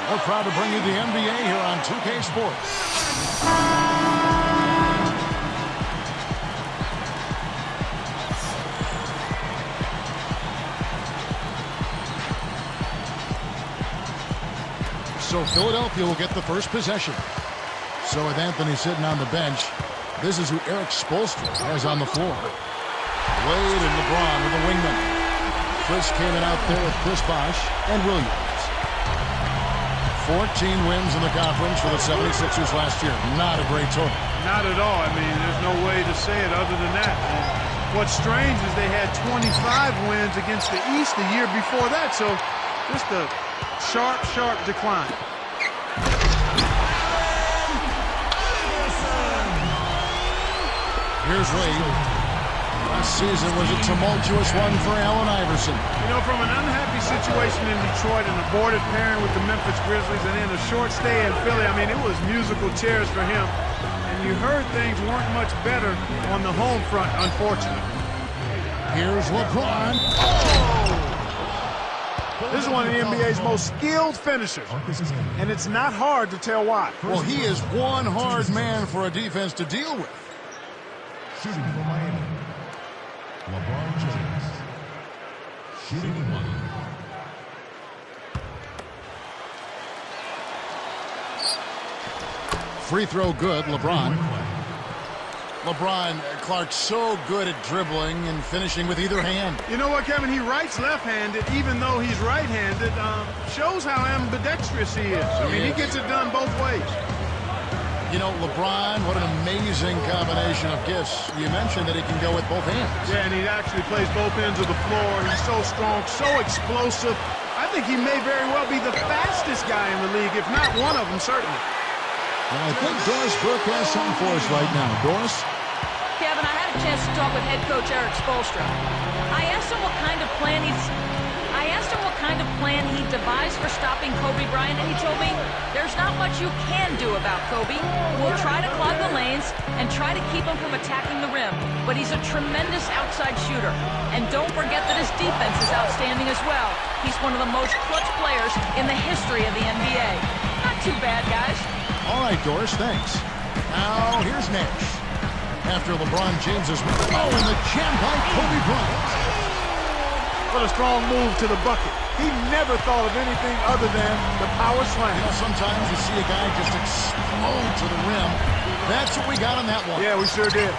We're proud to bring you the NBA here on 2K Sports. So Philadelphia will get the first possession. So with Anthony sitting on the bench, this is who Eric Spoelstra has on the floor. Wade and LeBron with the wingman. Chris came in out there with Chris Bosh and Williams. 14 wins in the conference for the 76ers last year. Not a great total. Not at all. I mean, there's no way to say it other than that. And what's strange is they had 25 wins against the East the year before that. So just a sharp, sharp decline. Here's Wade. Last season was a tumultuous one for Allen Iverson. You know, from an unhappy situation in Detroit, an aborted pairing with the Memphis Grizzlies, and then a short stay in Philly, I mean, it was musical chairs for him. And you heard things weren't much better on the home front, unfortunately. Here's LeBron. Oh! This is one of the NBA's most skilled finishers, and it's not hard to tell why. Well, he is one hard man for a defense to deal with. Shooting for Miami, LeBron James. Shooting one. Free throw good, LeBron. LeBron, Clark, so good at dribbling and finishing with either hand. You know what, Kevin? He writes left-handed, even though he's right-handed. Shows how ambidextrous he is. I mean, he gets it done both ways. You know, LeBron, what an amazing combination of gifts. You mentioned that he can go with both hands. Yeah, and he actually plays both ends of the floor. He's so strong, so explosive. I think he may very well be the fastest guy in the league, if not one of them, certainly. Well, I think Doris Burke has something for us right now. Doris? Kevin, I had a chance to talk with head coach Eric Spoelstra. I asked him what kind of plan he devised for stopping Kobe Bryant, and he told me there's not much you can do about Kobe. We'll try to clog the lanes and try to keep him from attacking the rim, but he's a tremendous outside shooter. And don't forget that his defense is outstanding as well. He's one of the most clutch players in the history of the NBA. Not too bad, guys. All right, Doris, thanks. Now, here's Nash. After LeBron James's... Oh, and the jam by Kobe Bryant. What a strong move to the bucket. He never thought of anything other than the power slam. You know, sometimes you see a guy just explode to the rim. That's what we got on that one. Yeah, we sure did.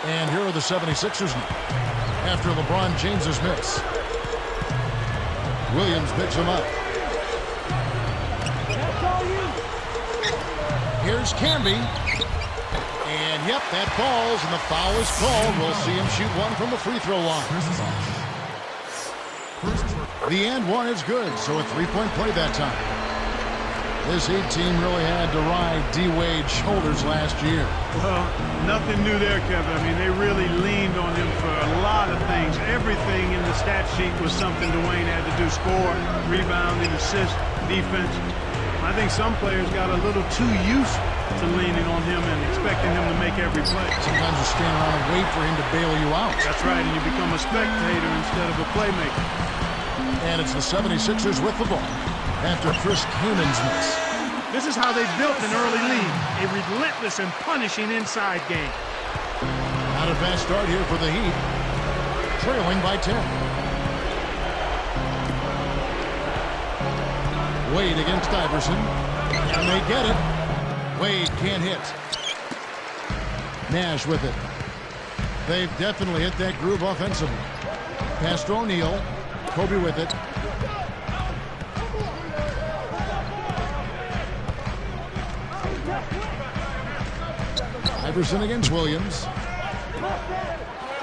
And here are the 76ers now. After LeBron James's miss. Williams picks him up. Here's Camby. And, yep, that falls, and the foul is called. We'll see him shoot one from the free throw line. The and one is good, so a three-point play that time. This Heat team really had to ride D-Wade's shoulders last year. Well, nothing new there, Kevin. I mean, they really leaned on him for a lot of things. Everything in the stat sheet was something Dwayne had to do. Score, rebounding, assist, defense. I think some players got a little too used to leaning on him and expecting him to make every play. Sometimes you stand around and wait for him to bail you out. That's right, and you become a spectator instead of a playmaker. And it's the 76ers with the ball after Chris Kaman's miss. This is how they built an early lead, a relentless and punishing inside game. Not a fast start here for the Heat, trailing by 10. Wade against Iverson, and they get it. Wade can't hit. Nash with it. They've definitely hit that groove offensively. Pass to O'Neal. Kobe with it. Iverson against Williams.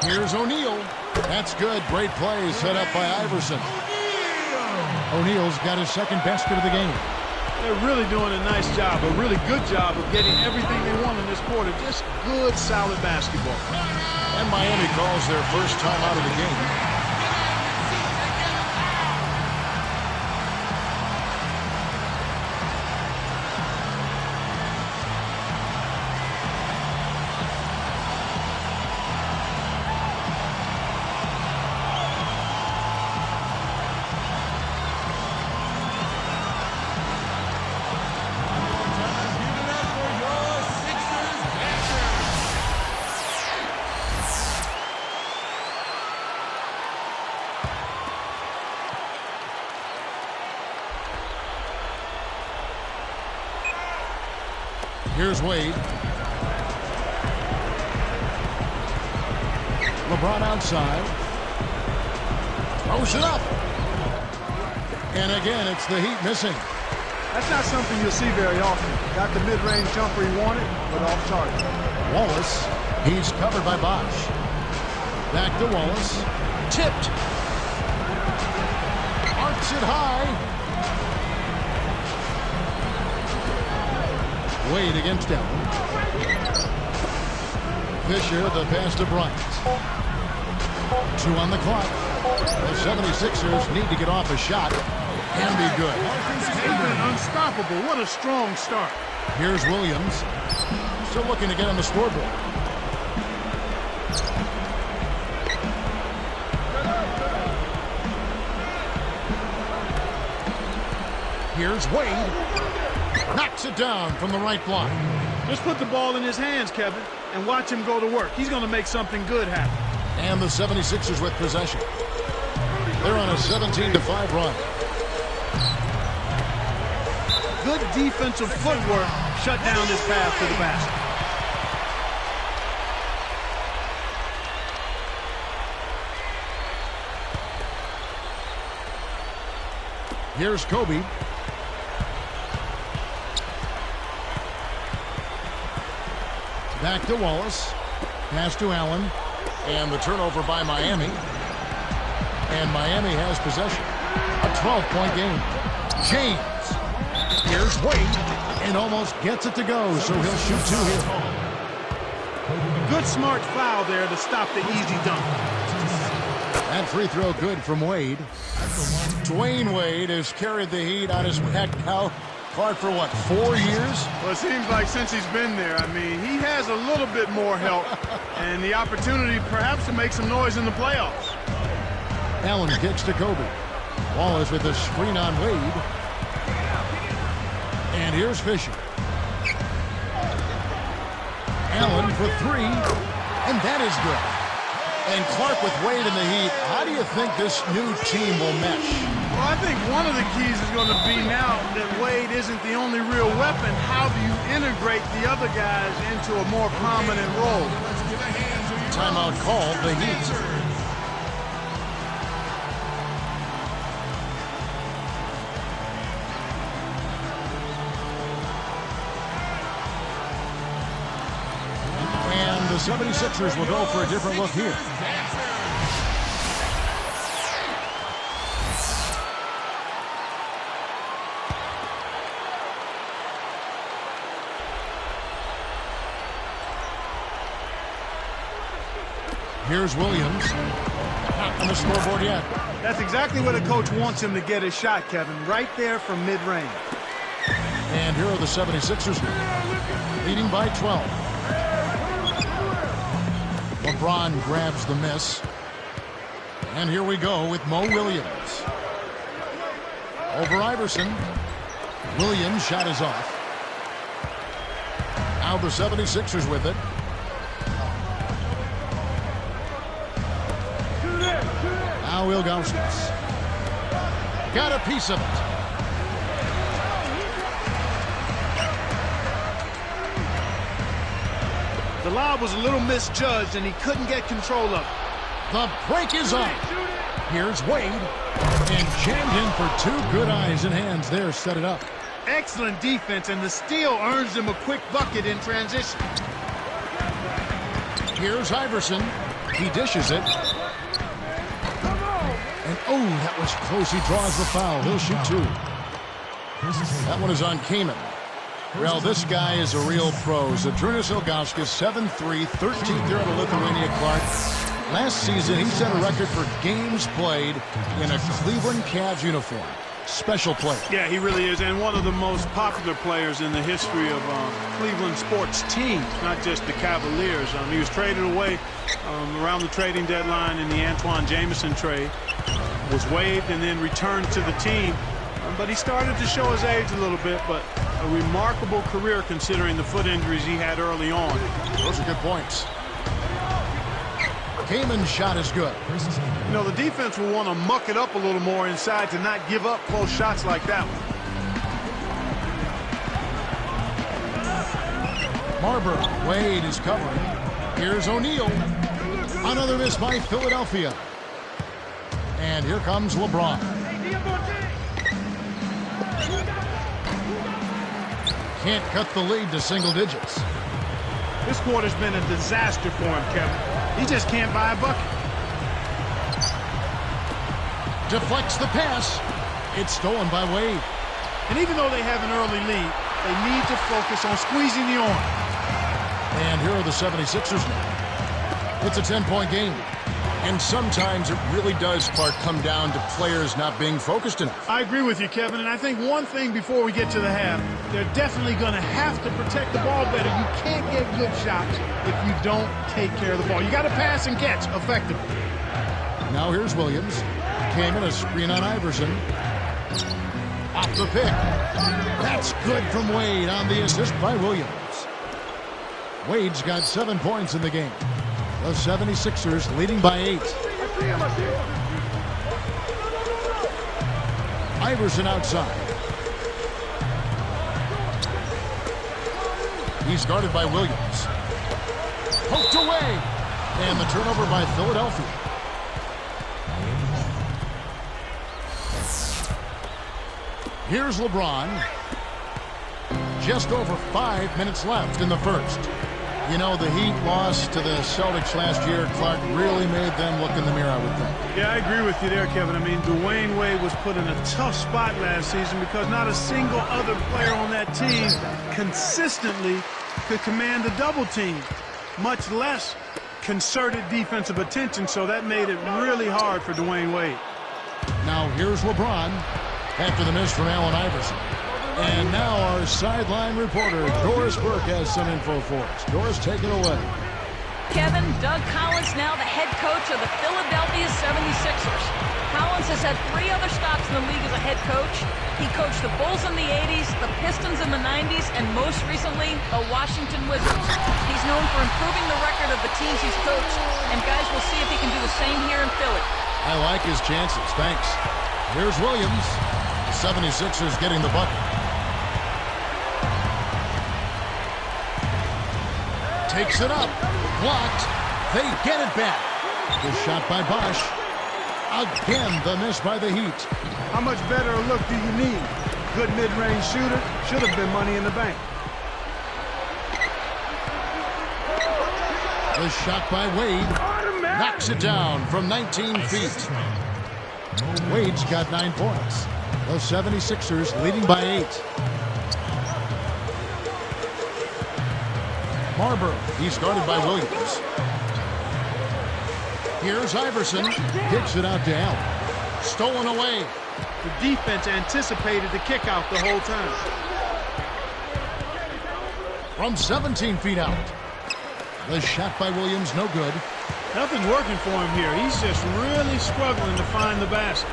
Here's O'Neal. That's good. Great play set up by Iverson. O'Neal's got his second basket of the game. They're really doing a nice job, a really good job of getting everything they want in this quarter. Just good, solid basketball. And Miami calls their first time out of the game. Here's Wade. LeBron outside. Throws it up. And again, it's the Heat missing. That's not something you'll see very often. Got the mid-range jumper he wanted, but off target. Wallace. He's covered by Bosch. Back to Wallace. Tipped. Arcs it high. Wade against Allen. Fisher, the pass to Bryant. 2 on the clock. The 76ers need to get off a shot. Can be good. They've been unstoppable. What a strong start. Here's Williams. Still looking to get on the scoreboard. Here's Wade. Knocks it down from the right block. Just put the ball in his hands, Kevin, and watch him go to work. He's going to make something good happen. And the 76ers with possession. They're on a 17-5 run. Good defensive footwork shut down his path to the basket. Here's Kobe. Back to Wallace. Pass to Allen. And the turnover by Miami. And Miami has possession. A 12-point game. James. Here's Wade. And almost gets it to go, so he'll shoot 2 here. Good smart foul there to stop the easy dunk. That free throw good from Wade. Dwayne Wade has carried the Heat on his back now. Clark for what, 4 years? Well, it seems like since he's been there, I mean, he has a little bit more help and the opportunity perhaps to make some noise in the playoffs. Allen kicks to Kobe. Wallace with a screen on Wade. And here's Fisher. Allen for 3. And that is good. And Clark with Wade in the Heat. How do you think this new team will mesh? Well, I think one of the keys is going to be now that Wade isn't the only real weapon. How do you integrate the other guys into a more prominent role? Timeout called the Heat. And the 76ers will go for a different look here. Here's Williams. Not on the scoreboard yet. That's exactly what a coach wants him to get his shot, Kevin. Right there from mid-range. And here are the 76ers leading by 12. LeBron grabs the miss. And here we go with Mo Williams. Over Iverson. Williams' shot is off. Now the 76ers with it. Now Ilgauskas. Got a piece of it. The lob was a little misjudged, and he couldn't get control of it. The break is on. Here's Wade. And jammed in for 2 good eyes and hands there. Set it up. Excellent defense, and the steal earns him a quick bucket in transition. Here's Iverson. He dishes it. And oh, that was close. He draws the foul. He'll shoot 2. That one is on Kaman. Well, this guy is a real pro. Zadrunas Ilgauskas, 7'3", 13th year out of Lithuania, Clark. Last season, he set a record for games played in a Cleveland Cavs uniform. Special player. Yeah, he really is, and one of the most popular players in the history of Cleveland sports teams, not just the Cavaliers. He was traded away around the trading deadline in the Antoine Jameson trade, was waived and then returned to the team. But he started to show his age a little bit, but a remarkable career considering the foot injuries he had early on. Those are good points. Kaman's shot is good. You know, the defense will want to muck it up a little more inside to not give up close shots like that one. Barber, Wade is covering. Here's O'Neal. Another miss by Philadelphia. And here comes LeBron. Can't cut the lead to single digits. This quarter's been a disaster for him, Kevin. He just can't buy a bucket. Deflects the pass. It's stolen by Wade. And even though they have an early lead, they need to focus on squeezing the arm. And here are the 76ers now. It's a 10-point game. And sometimes it really does, Clark, come down to players not being focused enough. I agree with you, Kevin, and I think one thing before we get to the half, they're definitely going to have to protect the ball better. You can't get good shots if you don't take care of the ball. You got to pass and catch effectively. Now here's Williams. Came in a screen on Iverson. Off the pick. That's good from Wade on the assist by Williams. Wade's got 7 points in the game. The 76ers leading by 8. Iverson outside. He's guarded by Williams. Poked away. And the turnover by Philadelphia. Here's LeBron. Just over 5 minutes left in the first. You know, the Heat loss to the Celtics last year, Clark, really made them look in the mirror, I would think. Yeah, I agree with you there, Kevin. I mean, Dwayne Wade was put in a tough spot last season because not a single other player on that team consistently could command a double team, much less concerted defensive attention, so that made it really hard for Dwayne Wade. Now here's LeBron after the miss from Allen Iverson. And now our sideline reporter, Doris Burke, has some info for us. Doris, take it away. Kevin, Doug Collins now the head coach of the Philadelphia 76ers. Collins has had 3 other stops in the league as a head coach. He coached the Bulls in the 80s, the Pistons in the 90s, and most recently, the Washington Wizards. He's known for improving the record of the teams he's coached, and guys, we'll see if he can do the same here in Philly. I like his chances. Thanks. Here's Williams. The 76ers getting the bucket. Takes it up. Blocked. They get it back. Good shot by Bosch. Again, the miss by the Heat. How much better a look do you need? Good mid-range shooter. Should have been money in the bank. The shot by Wade. Knocks it down from 19 feet. Wade's got 9 points. The 76ers leading by 8. Barber, he's guarded by Williams. Here's Iverson. Kicks it out to Allen. Stolen away. The defense anticipated the kick out the whole time. From 17 feet out. The shot by Williams, no good. Nothing's working for him here. He's just really struggling to find the basket.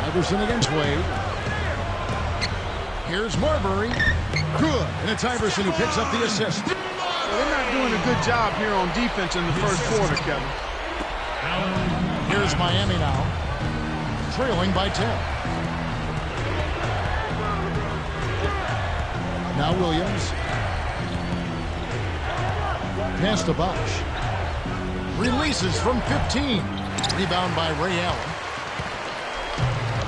Iverson against Wade. Here's Marbury. Good. And it's Iverson who picks up the assist. Well, they're not doing a good job here on defense in the first quarter, Kevin. Here's Miami now. Trailing by 10. Now Williams. Pass to Bosch. Releases from 15. Rebound by Ray Allen.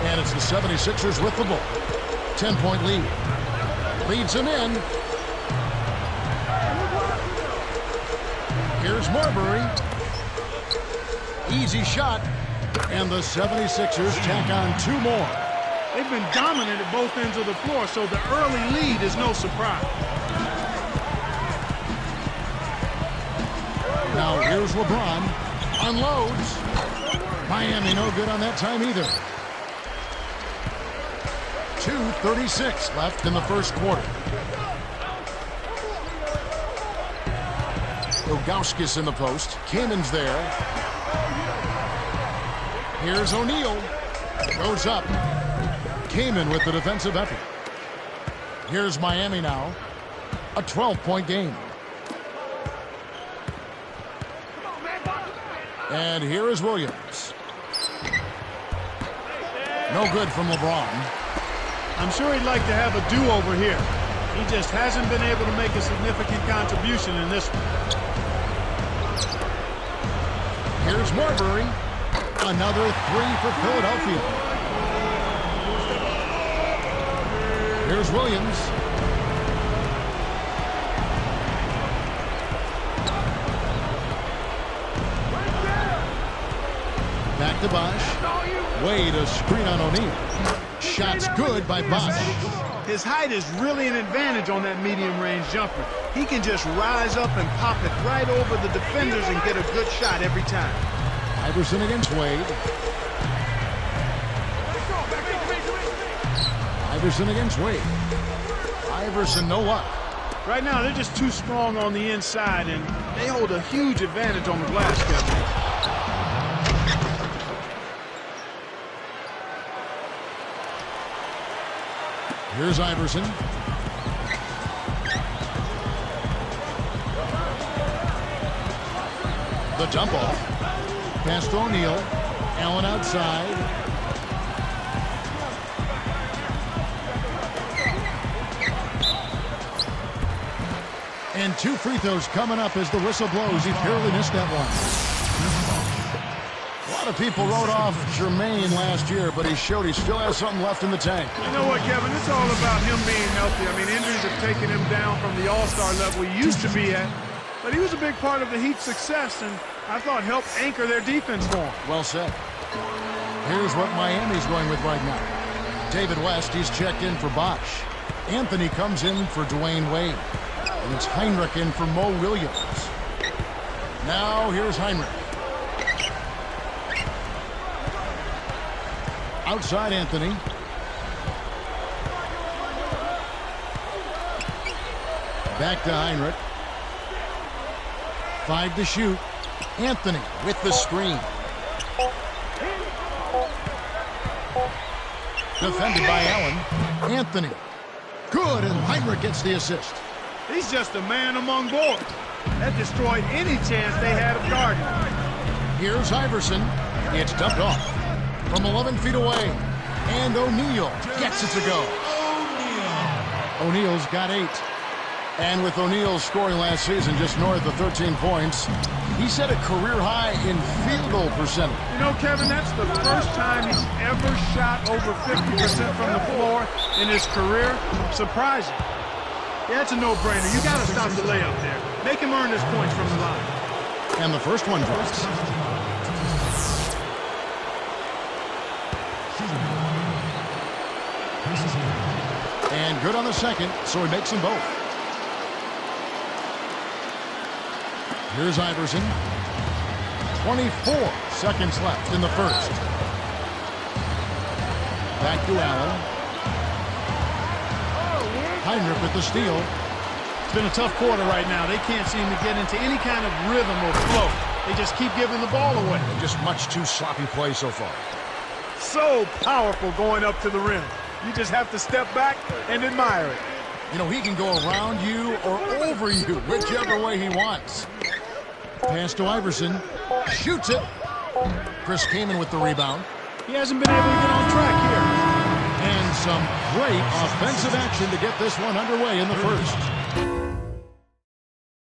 And it's the 76ers with the ball. 10-point lead. Leads him in. Here's Marbury. Easy shot. And the 76ers tack on 2 more. They've been dominant at both ends of the floor, so the early lead is no surprise. Now here's LeBron. Unloads. Miami no good on that time either. 2:36 left in the first quarter. Ilgauskas in the post. Cannon's there. Here's O'Neal. Goes up. Kaman with the defensive effort. Here's Miami now. A 12-point game. And here is Williams. No good from LeBron. I'm sure he'd like to have a do-over here. He just hasn't been able to make a significant contribution in this one. Here's Marbury. Another 3 for Philadelphia. Here's Williams. Back to Bosch. Wade, a screen on O'Neal. Shot's good by Bosch. His height is really an advantage on that medium-range jumper. He can just rise up and pop it right over the defenders and get a good shot every time. Iverson against Wade. Iverson against Wade. Iverson, no luck. Right now, they're just too strong on the inside, and they hold a huge advantage on the glass, Kevin. Here's Iverson. The dump off. Pass to O'Neal. Allen outside. And 2 free throws coming up as the whistle blows. He barely missed that one. A lot of people wrote off Jermaine last year, but he showed he still has something left in the tank. You know what, Kevin? It's all about him being healthy. I mean, injuries have taken him down from the all-star level he used to be at. But he was a big part of the Heat's success, and I thought helped anchor their defense for him. Well said. Here's what Miami's going with right now. David West, he's checked in for Bosch. Anthony comes in for Dwayne Wade. And it's Heinrich in for Mo Williams. Now here's Heinrich. Outside Anthony. Back to Heinrich. 5 to shoot. Anthony with the screen. Defended by Allen. Anthony. Good, and Heinrich gets the assist. He's just a man among boys. That destroyed any chance they had of guarding. Here's Iverson. It's dumped off from 11 feet away. And O'Neal gets it to go. O'Neal's got 8. And with O'Neal scoring last season just north of 13 points, he set a career high in field goal percentage. You know, Kevin, that's the first time he's ever shot over 50% from the floor in his career. Surprising. Yeah, it's a no-brainer. You got to stop the layup there. Make him earn his points from the line. And the first one drops. And good on the second, so he makes them both. Here's Iverson. 24 seconds left in the first. Back to Allen. Heinrich with the steal. It's been a tough quarter right now. They can't seem to get into any kind of rhythm or flow. They just keep giving the ball away. Just much too sloppy play so far. So powerful going up to the rim. You just have to step back and admire it. You know, he can go around you or over you, whichever way he wants. Pass to Iverson. Shoots it. Chris Kaman with the rebound. He hasn't been able to get on track here. And some great offensive action to get this one underway in the first.